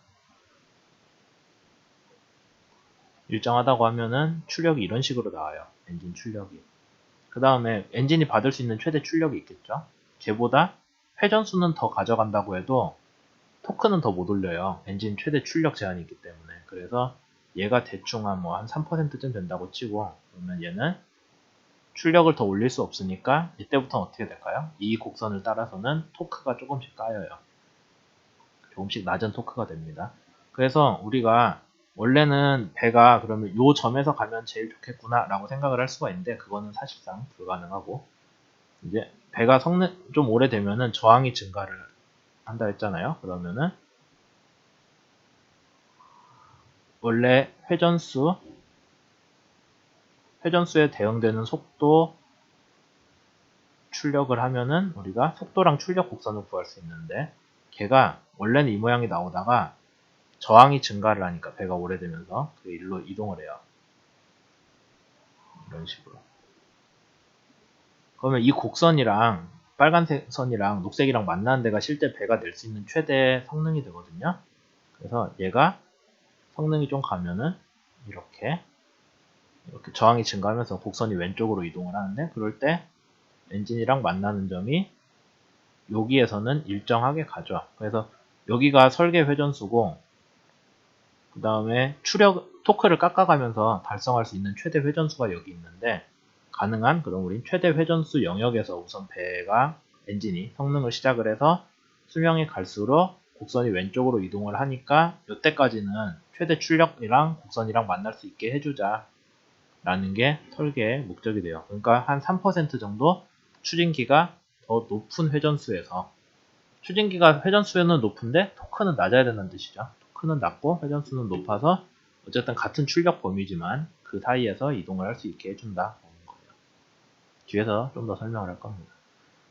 일정하다고 하면은 출력이 이런 식으로 나와요. 엔진 출력이. 그 다음에 엔진이 받을 수 있는 최대 출력이 있겠죠. 걔보다 회전수는 더 가져간다고 해도 토크는 더 못 올려요. 엔진 최대 출력 제한이 있기 때문에. 그래서 얘가 대충 한 3%쯤 된다고 치고, 그러면 얘는 출력을 더 올릴 수 없으니까 이때부터는 어떻게 될까요? 이 곡선을 따라서는 토크가 조금씩 까여요. 조금씩 낮은 토크가 됩니다. 그래서 우리가 원래는 배가 그러면 요 점에서 가면 제일 좋겠구나 라고 생각을 할 수가 있는데 그거는 사실상 불가능하고, 이제 배가 성능 좀 오래되면은 저항이 증가를 한다 했잖아요. 그러면은 원래 회전수에 대응되는 속도 출력을 하면은 우리가 속도랑 출력 곡선을 구할 수 있는데, 걔가 원래는 이 모양이 나오다가 저항이 증가를 하니까 배가 오래되면서 그 일로 이동을 해요. 이런 식으로. 그러면 이 곡선이랑 빨간색 선이랑 녹색이랑 만나는 데가 실제 배가 낼 수 있는 최대 성능이 되거든요. 그래서 얘가 성능이 좀 가면은 이렇게 저항이 증가하면서 곡선이 왼쪽으로 이동을 하는데, 그럴 때 엔진이랑 만나는 점이 여기에서는 일정하게 가죠. 그래서 여기가 설계 회전수고, 그 다음에 토크를 깎아가면서 달성할 수 있는 최대 회전수가 여기 있는데, 그럼 우린 최대 회전수 영역에서 우선 엔진이 성능을 시작을 해서 수명이 갈수록 곡선이 왼쪽으로 이동을 하니까 이때까지는 최대 출력이랑 곡선이랑 만날 수 있게 해주자 라는 게 설계의 목적이 돼요. 그러니까 한 3% 정도 추진기가 더 높은 회전수에서, 추진기가 회전수는 높은데 토크는 낮아야 된다는 뜻이죠. 토크는 낮고 회전수는 높아서 어쨌든 같은 출력 범위지만 그 사이에서 이동을 할 수 있게 해준다. 뒤에서 좀 더 설명을 할 겁니다.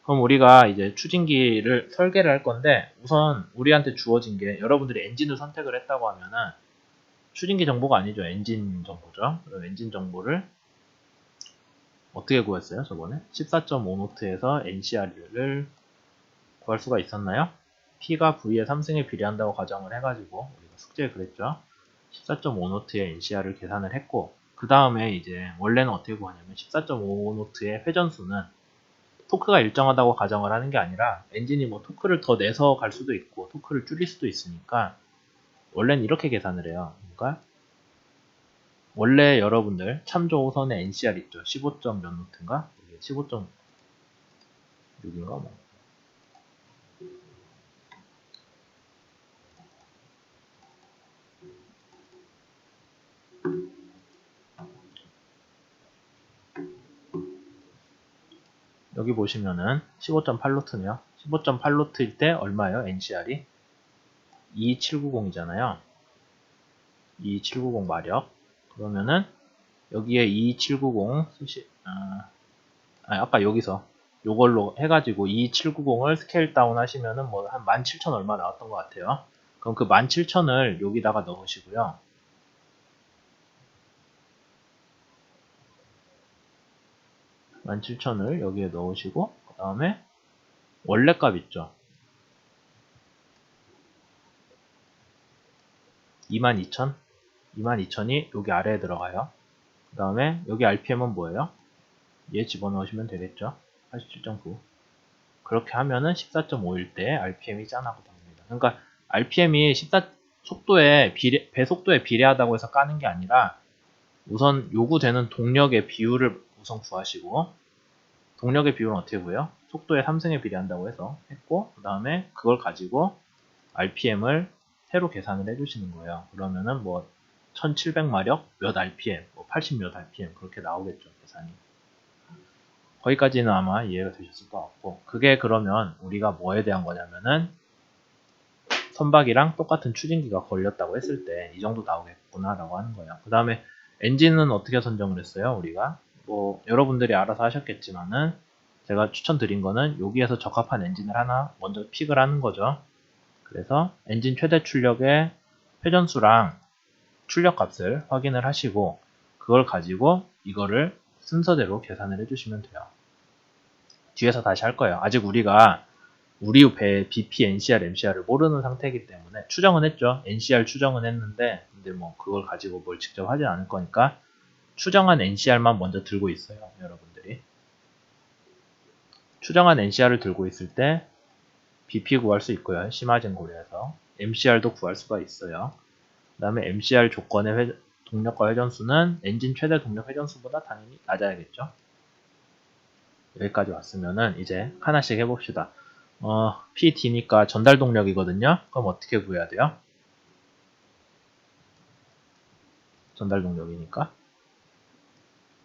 그럼 우리가 이제 추진기를 설계를 할 건데, 우선 우리한테 주어진 게 여러분들이 엔진을 선택을 했다고 하면은 추진기 정보가 아니죠. 엔진 정보죠. 그럼 엔진 정보를 어떻게 구했어요? 저번에 14.5노트에서 NCR을 구할 수가 있었나요? P가 V의 3승에 비례한다고 가정을 해가지고 우리가 숙제에 그랬죠. 14.5노트의 NCR을 계산을 했고, 그 다음에 이제 원래는 어떻게 구하냐면 14.5노트의 회전수는 토크가 일정하다고 가정을 하는 게 아니라 엔진이 뭐 토크를 더 내서 갈 수도 있고 토크를 줄일 수도 있으니까 원래는 이렇게 계산을 해요. 그러니까 원래 여러분들 참조 호선의 NCR 있죠. 15점 몇 노트인가? 15.6인가 뭐. 여기 보시면은 15.8노트네요. 15.8노트일 때 얼마예요? NCR이? 22790이잖아요. 22790 마력. 그러면은 여기에 22790 아까 여기서 요걸로 해가지고 22790을 스케일 다운 하시면은 뭐 한 17,000 얼마 나왔던 것 같아요. 그럼 그 17,000을 여기다가 넣으시고요. 17,000을 여기에 넣으시고, 그 다음에 원래 값 있죠. 22,000? 22,000이 여기 아래에 들어가요. 그 다음에 여기 RPM은 뭐예요? 얘 집어넣으시면 되겠죠. 87.9. 그렇게 하면은 14.5일 때 RPM이 짠하고 나옵니다. 그러니까 RPM이 배 속도에 비례하다고 해서 까는 게 아니라 우선 요구되는 동력의 비율을 우선 구하시고, 동력의 비율은 어떻게 구해요? 속도의 3승에 비례한다고 해서 했고, 그 다음에 그걸 가지고 RPM을 새로 계산을 해주시는 거예요. 그러면은 뭐 1700마력 몇 RPM, 뭐 80 몇 RPM 그렇게 나오겠죠, 계산이. 거기까지는 아마 이해가 되셨을 것 같고, 그게 그러면 우리가 뭐에 대한 거냐면은 선박이랑 똑같은 추진기가 걸렸다고 했을 때 이 정도 나오겠구나 라고 하는 거예요. 그 다음에 엔진은 어떻게 선정을 했어요, 우리가? 뭐 여러분들이 알아서 하셨겠지만은 제가 추천드린 거는 여기에서 적합한 엔진을 하나 먼저 픽을 하는 거죠. 그래서 엔진 최대 출력의 회전수랑 출력 값을 확인을 하시고 그걸 가지고 이거를 순서대로 계산을 해주시면 돼요. 뒤에서 다시 할 거예요. 아직 우리가 우리 배의 BP, NCR, MCR을 모르는 상태이기 때문에 추정은 했죠. NCR 추정은 했는데 근데 뭐 그걸 가지고 뭘 직접 하진 않을 거니까 추정한 NCR만 먼저 들고 있어요. 여러분들이. 추정한 NCR을 들고 있을 때 BP 구할 수 있고요. 심화진 고려해서. MCR도 구할 수가 있어요. 그 다음에 MCR 조건의 동력과 회전수는 엔진 최대 동력 회전수보다 당연히 낮아야겠죠. 여기까지 왔으면은 이제 하나씩 해봅시다. PD니까 전달 동력이거든요. 그럼 어떻게 구해야 돼요? 전달 동력이니까.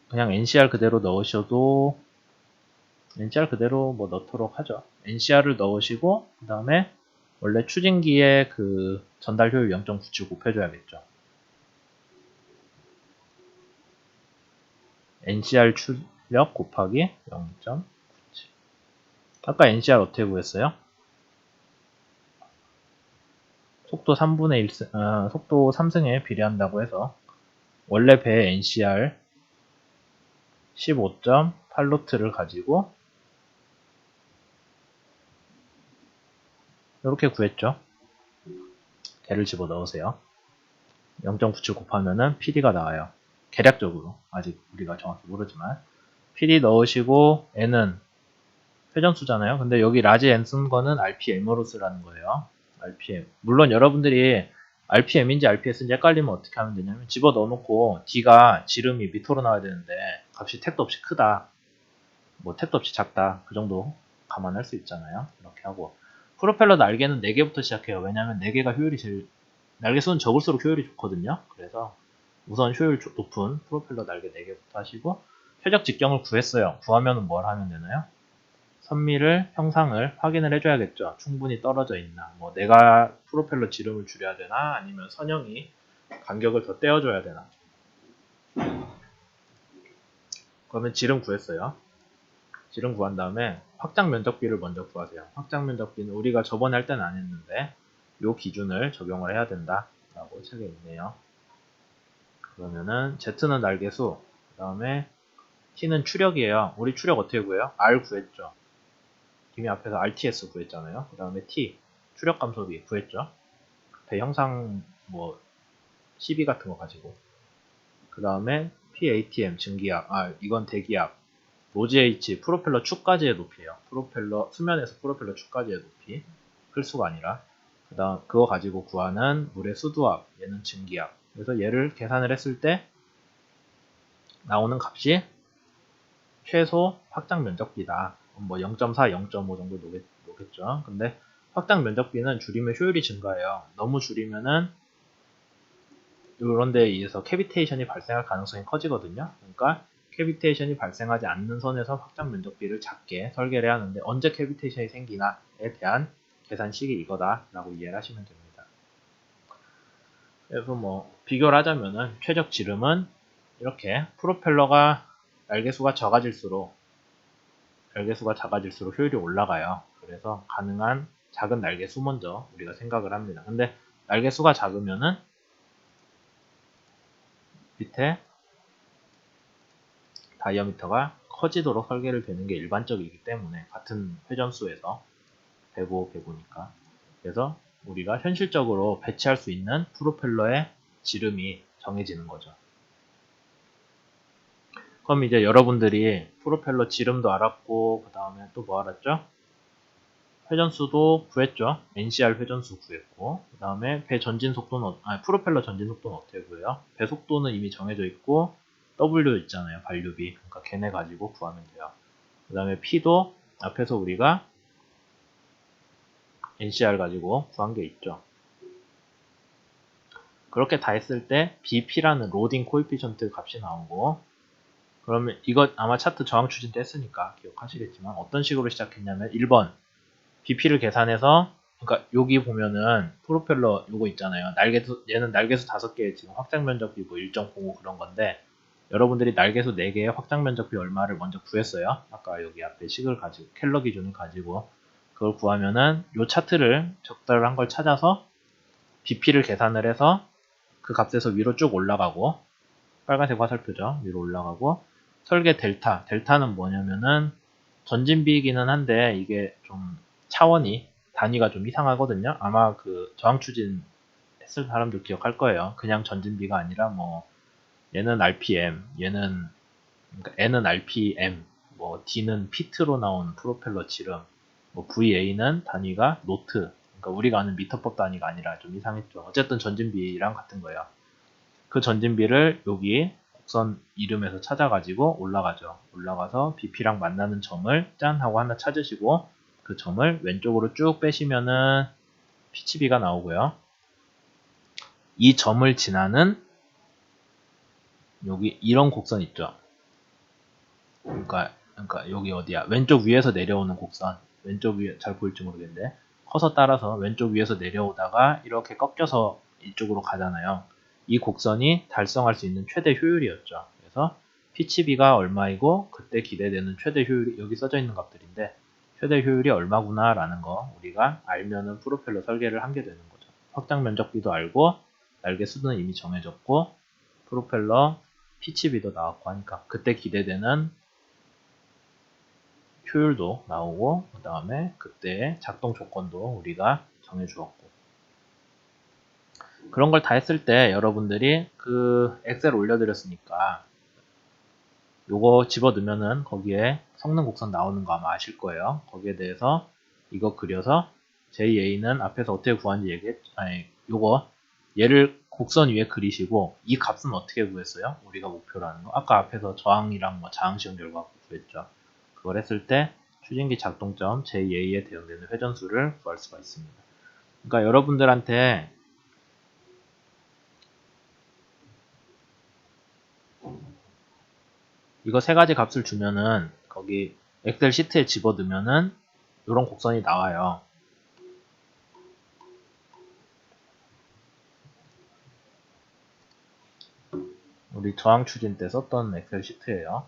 그냥 NCR 그대로 넣으셔도 NCR 그대로 뭐 넣도록 하죠. NCR을 넣으시고 그 다음에 원래 추진기의 그 전달 효율 0.97 곱해줘야겠죠. NCR 출력 곱하기 0.97. 아까 NCR 어떻게 구했어요? 속도 3분의 1, 속도 3승에 비례한다고 해서 원래 배의 NCR 15.8노트를 가지고 이렇게 구했죠. 개를 집어 넣으세요. 0.97 곱하면은 PD가 나와요. 계략적으로. 아직 우리가 정확히 모르지만. PD 넣으시고 N은 회전수잖아요. 근데 여기 라지 N 쓴 거는 RPM으로 쓰라는 거예요. RPM. 물론 여러분들이 RPM인지 RPS인지 헷갈리면 어떻게 하면 되냐면 집어 넣어놓고 D가 지름이 미터로 나와야 되는데 값이 택도 없이 크다. 뭐 택도 없이 작다. 그 정도 감안할 수 있잖아요. 이렇게 하고. 프로펠러 날개는 4개부터 시작해요. 왜냐면 4개가 효율이 제일 날개 수는 적을수록 효율이 좋거든요. 그래서 우선 효율 높은 프로펠러 날개 4개부터 하시고 최적 직경을 구했어요. 구하면 뭘 하면 되나요? 선미를 형상을 확인을 해줘야겠죠. 충분히 떨어져 있나. 뭐 내가 프로펠러 지름을 줄여야 되나 아니면 선형이 간격을 더 떼어줘야 되나. 그러면 지름 구했어요. 지름 구한 다음에 확장 면적비를 먼저 구하세요. 확장 면적비는 우리가 저번에 할 때는 안 했는데 이 기준을 적용을 해야 된다 라고 책에 있네요. 그러면은 Z는 날개수, 그 다음에 T는 추력이에요. 우리 추력 어떻게 구해요? R 구했죠. 이미 앞에서 RTS 구했잖아요. 그 다음에 T, 추력 감소비 구했죠. 배 형상 뭐 CB 같은 거 가지고. 그 다음에 PATM 증기압, 이건 대기압. 로지 H 프로펠러 축까지의 높이에요. 프로펠러 수면에서 프로펠러 축까지의 높이. 필수가 아니라. 그 다음 그거 가지고 구하는 물의 수두압, 얘는 증기압. 그래서 얘를 계산을 했을 때 나오는 값이 최소 확장 면적비다. 뭐 0.4, 0.5 정도 놓겠죠. 근데 확장 면적비는 줄이면 효율이 증가해요. 너무 줄이면은 이런 데에 의해서 캐비테이션이 발생할 가능성이 커지거든요. 그러니까 캐비테이션이 발생하지 않는 선에서 확장 면적비를 작게 설계를 해야 하는데 언제 캐비테이션이 생기나에 대한 계산식이 이거다 라고 이해를 하시면 됩니다. 그래서 뭐 비교를 하자면은 최적 지름은 이렇게 프로펠러가 날개수가 작아질수록 효율이 올라가요. 그래서 가능한 작은 날개수 먼저 우리가 생각을 합니다. 근데 날개수가 작으면은 밑에 다이어미터가 커지도록 설계를 되는 게 일반적이기 때문에 같은 회전수에서 배고니까 그래서 우리가 현실적으로 배치할 수 있는 프로펠러의 지름이 정해지는 거죠. 그럼 이제 여러분들이 프로펠러 지름도 알았고 그 다음에 또 뭐 알았죠? 회전수도 구했죠. NCR 회전수 구했고 그 다음에 배 전진 속도는 프로펠러 전진 속도는 어떻게 구해요? 배 속도는 이미 정해져 있고 W 있잖아요. 반류비. 그러니까 걔네 가지고 구하면 돼요. 그 다음에 P도 앞에서 우리가 NCR 가지고 구한 게 있죠. 그렇게 다 했을 때 BP라는 로딩 코에피션트 값이 나오고, 그러면 이거 아마 차트 저항 추진 때 했으니까 기억하시겠지만 어떤 식으로 시작했냐면 1번 BP를 계산해서, 그러니까 여기 보면은 프로펠러 요거 있잖아요. 날개수, 얘는 날개수 5개에 지금 확장 면적비 뭐 1.05 그런 건데, 여러분들이 날개수 4개의 확장 면적비 얼마를 먼저 구했어요. 아까 여기 앞에 식을 가지고 켈러 기준을 가지고 그걸 구하면은 요 차트를 적절한 걸 찾아서 BP를 계산을 해서 그 값에서 위로 쭉 올라가고, 빨간색 화살표죠. 위로 올라가고, 설계 델타는 뭐냐면은 전진비이기는 한데 이게 좀 차원이 단위가 좀 이상하거든요. 아마 그 저항 추진 했을 사람들 기억할 거예요. 그냥 전진비가 아니라 뭐 얘는 RPM, 얘는 그러니까 N은 RPM, 뭐 D는 피트로 나온 프로펠러 지름, 뭐 VA는 단위가 노트. 그러니까 우리가 아는 미터법 단위가 아니라 좀 이상했죠. 어쨌든 전진비랑 같은 거예요. 그 전진비를 여기 곡선 이름에서 찾아가지고 올라가죠. 올라가서 BP랑 만나는 점을 짠 하고 하나 찾으시고, 그 점을 왼쪽으로 쭉 빼시면은 PCB가 나오고요. 이 점을 지나는 여기 이런 곡선 있죠. 그러니까 여기 어디야? 왼쪽 위에서 내려오는 곡선. 왼쪽 위에 잘 보일지 모르겠는데 커서 따라서 왼쪽 위에서 내려오다가 이렇게 꺾여서 이쪽으로 가잖아요. 이 곡선이 달성할 수 있는 최대 효율이었죠. 그래서 PCB가 얼마이고 그때 기대되는 최대 효율이 여기 써져 있는 값들인데, 최대 효율이 얼마구나 라는 거 우리가 알면은 프로펠러 설계를 한 게 되는 거죠. 확장 면적비도 알고 날개 수는 이미 정해졌고 프로펠러 PCB도 나왔고 하니까 그때 기대되는 효율도 나오고, 그 다음에 그때 작동 조건도 우리가 정해주었고, 그런 걸 다 했을 때 여러분들이 그 엑셀 올려드렸으니까 요거 집어넣으면은 거기에 성능 곡선 나오는 거 아마 아실 거예요. 거기에 대해서 이거 그려서 JA는 앞에서 어떻게 구하는지 요거 얘를 곡선 위에 그리시고, 이 값은 어떻게 구했어요? 우리가 목표로 하는 거 아까 앞에서 저항이랑 뭐 저항 시험 결과 구했죠. 그걸 했을 때 추진기 작동점 JA에 대응되는 회전수를 구할 수가 있습니다. 그러니까 여러분들한테 이거 세 가지 값을 주면은 거기 엑셀 시트에 집어넣으면은 이런 곡선이 나와요. 우리 저항 추진 때 썼던 엑셀 시트예요.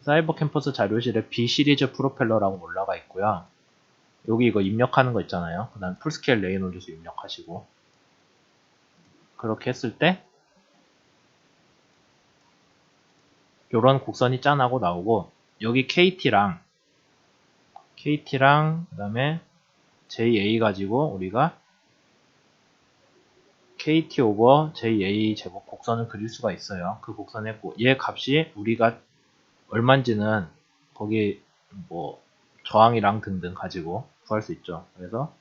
사이버 캠퍼스 자료실에 B 시리즈 프로펠러라고 올라가 있고요. 여기 이거 입력하는 거 있잖아요. 그 다음 풀스케일 레이놀드도 입력하시고, 그렇게 했을 때 이런 곡선이 짠하고 나오고, 여기 KT랑 그 다음에 JA 가지고 우리가 KT 오버 JA 제곱 곡선을 그릴 수가 있어요. 그 곡선의 얘 값이 우리가 얼마인지는 거기 뭐 저항이랑 등등 가지고 구할 수 있죠. 그래서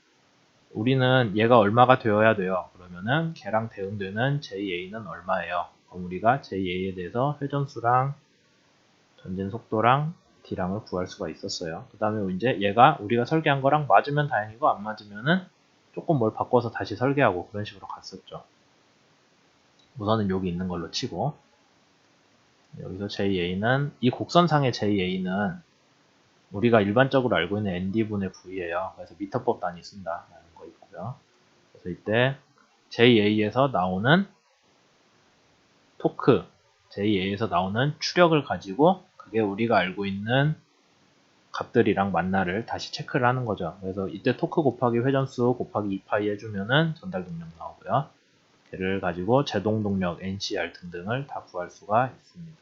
우리는 얘가 얼마가 되어야 돼요. 그러면은 걔랑 대응되는 JA는 얼마예요. 그럼 우리가 JA에 대해서 회전수랑 전진 속도랑 D랑을 구할 수가 있었어요. 그 다음에 이제 얘가 우리가 설계한 거랑 맞으면 다행이고 안 맞으면은 조금 뭘 바꿔서 다시 설계하고 그런 식으로 갔었죠. 우선은 여기 있는 걸로 치고, 여기서 JA는 이 곡선상의 JA는 우리가 일반적으로 알고 있는 ND분의 V예요. 그래서 미터법 단위 쓴다 라는 거 있고요. 그래서 이때 JA에서 나오는 토크, JA에서 나오는 추력을 가지고 그게 우리가 알고 있는 값들이랑 만나를 다시 체크를 하는 거죠. 그래서 이때 토크 곱하기 회전수 곱하기 2파이 해주면은 전달 동력 나오고요. 걔를 가지고 제동 동력, NCR 등등을 다 구할 수가 있습니다.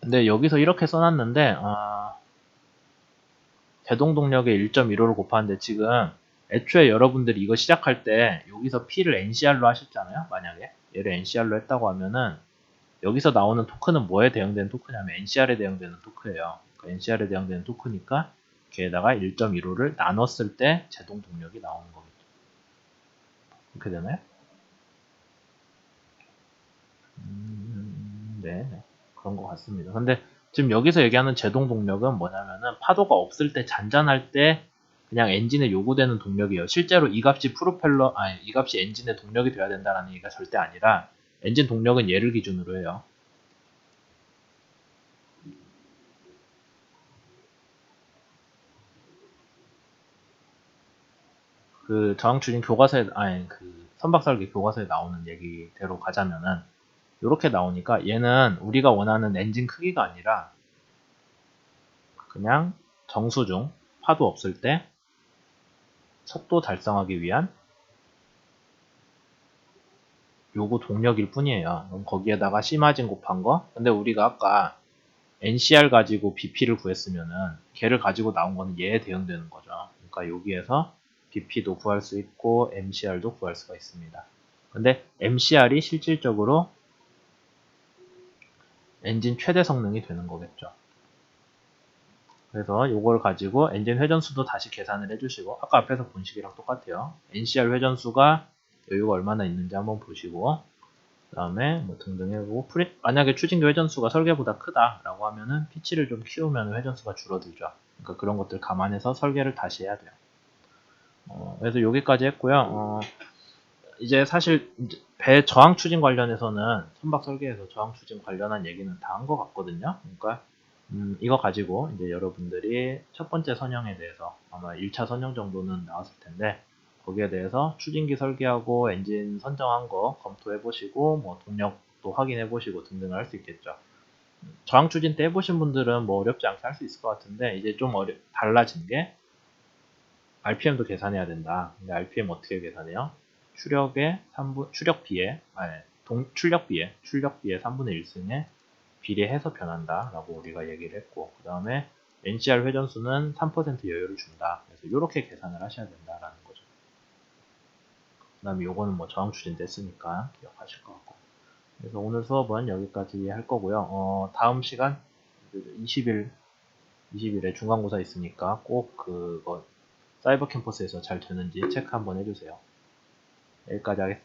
근데 여기서 이렇게 써놨는데 제동 동력의 1.15를 곱하는데 지금 애초에 여러분들이 이거 시작할 때 여기서 P를 NCR로 하셨잖아요. 만약에 얘를 NCR로 했다고 하면은 여기서 나오는 토크는 뭐에 대응되는 토크냐면 NCR에 대응되는 토크예요. 그러니까 NCR에 대응되는 토크니까 걔에다가 1.15를 나눴을 때 제동 동력이 나오는 거겠죠. 그렇게 되나요? 네, 그런 것 같습니다. 근데 지금 여기서 얘기하는 제동 동력은 뭐냐면은 파도가 없을 때 잔잔할 때 그냥 엔진에 요구되는 동력이에요. 실제로 이 값이 이 값이 엔진의 동력이 돼야 된다는 얘기가 절대 아니라 엔진 동력은 얘를 기준으로 해요. 그 저항 추진 교과서에 그 선박설계 교과서에 나오는 얘기대로 가자면은 이렇게 나오니까 얘는 우리가 원하는 엔진 크기가 아니라 그냥 정수중 파도 없을 때 속도 달성하기 위한 요구 동력일 뿐이에요. 그럼 거기에다가 C 마진 곱한 거. 근데 우리가 아까 NCR 가지고 BP를 구했으면은 걔를 가지고 나온 거는 얘에 대응되는 거죠. 그러니까 여기에서 BP도 구할 수 있고 MCR도 구할 수가 있습니다. 근데 MCR이 실질적으로 엔진 최대 성능이 되는 거겠죠. 그래서 이걸 가지고 엔진 회전수도 다시 계산을 해주시고 아까 앞에서 본 식이랑 똑같아요. NCR 회전수가 여유가 얼마나 있는지 한번 보시고 그 다음에 뭐 등등 해보고 만약에 추진기 회전수가 설계보다 크다라고 하면은 피치를 좀 키우면 회전수가 줄어들죠. 그러니까 그런 것들 감안해서 설계를 다시 해야 돼요. 그래서 여기까지 했고요. 이제 사실 배 저항 추진 관련해서는 선박 설계에서 저항 추진 관련한 얘기는 다 한 것 같거든요. 그러니까 이거 가지고 이제 여러분들이 첫 번째 선형에 대해서 아마 1차 선형 정도는 나왔을 텐데 거기에 대해서 추진기 설계하고 엔진 선정한 거 검토해 보시고 뭐 동력도 확인해 보시고 등등을 할 수 있겠죠. 저항 추진 때 해보신 분들은 뭐 어렵지 않게 할 수 있을 것 같은데 이제 좀 달라진 게 RPM도 계산해야 된다. 근데 RPM 어떻게 계산해요? 출력의 3분 출력비에 출력비의 3분의 1승에 비례해서 변한다라고 우리가 얘기를 했고 그 다음에 NCR 회전수는 3% 여유를 준다. 그래서 이렇게 계산을 하셔야 된다라는 거죠. 그 다음에 요거는 뭐 저항 추진 때 쓰니까 기억하실 것 같고. 그래서 오늘 수업은 여기까지 할 거고요. 다음 시간 20일에 중간고사 있으니까 꼭 그거 사이버 캠퍼스에서 잘 되는지 체크 한번 해주세요. 여기까지 하겠습니다.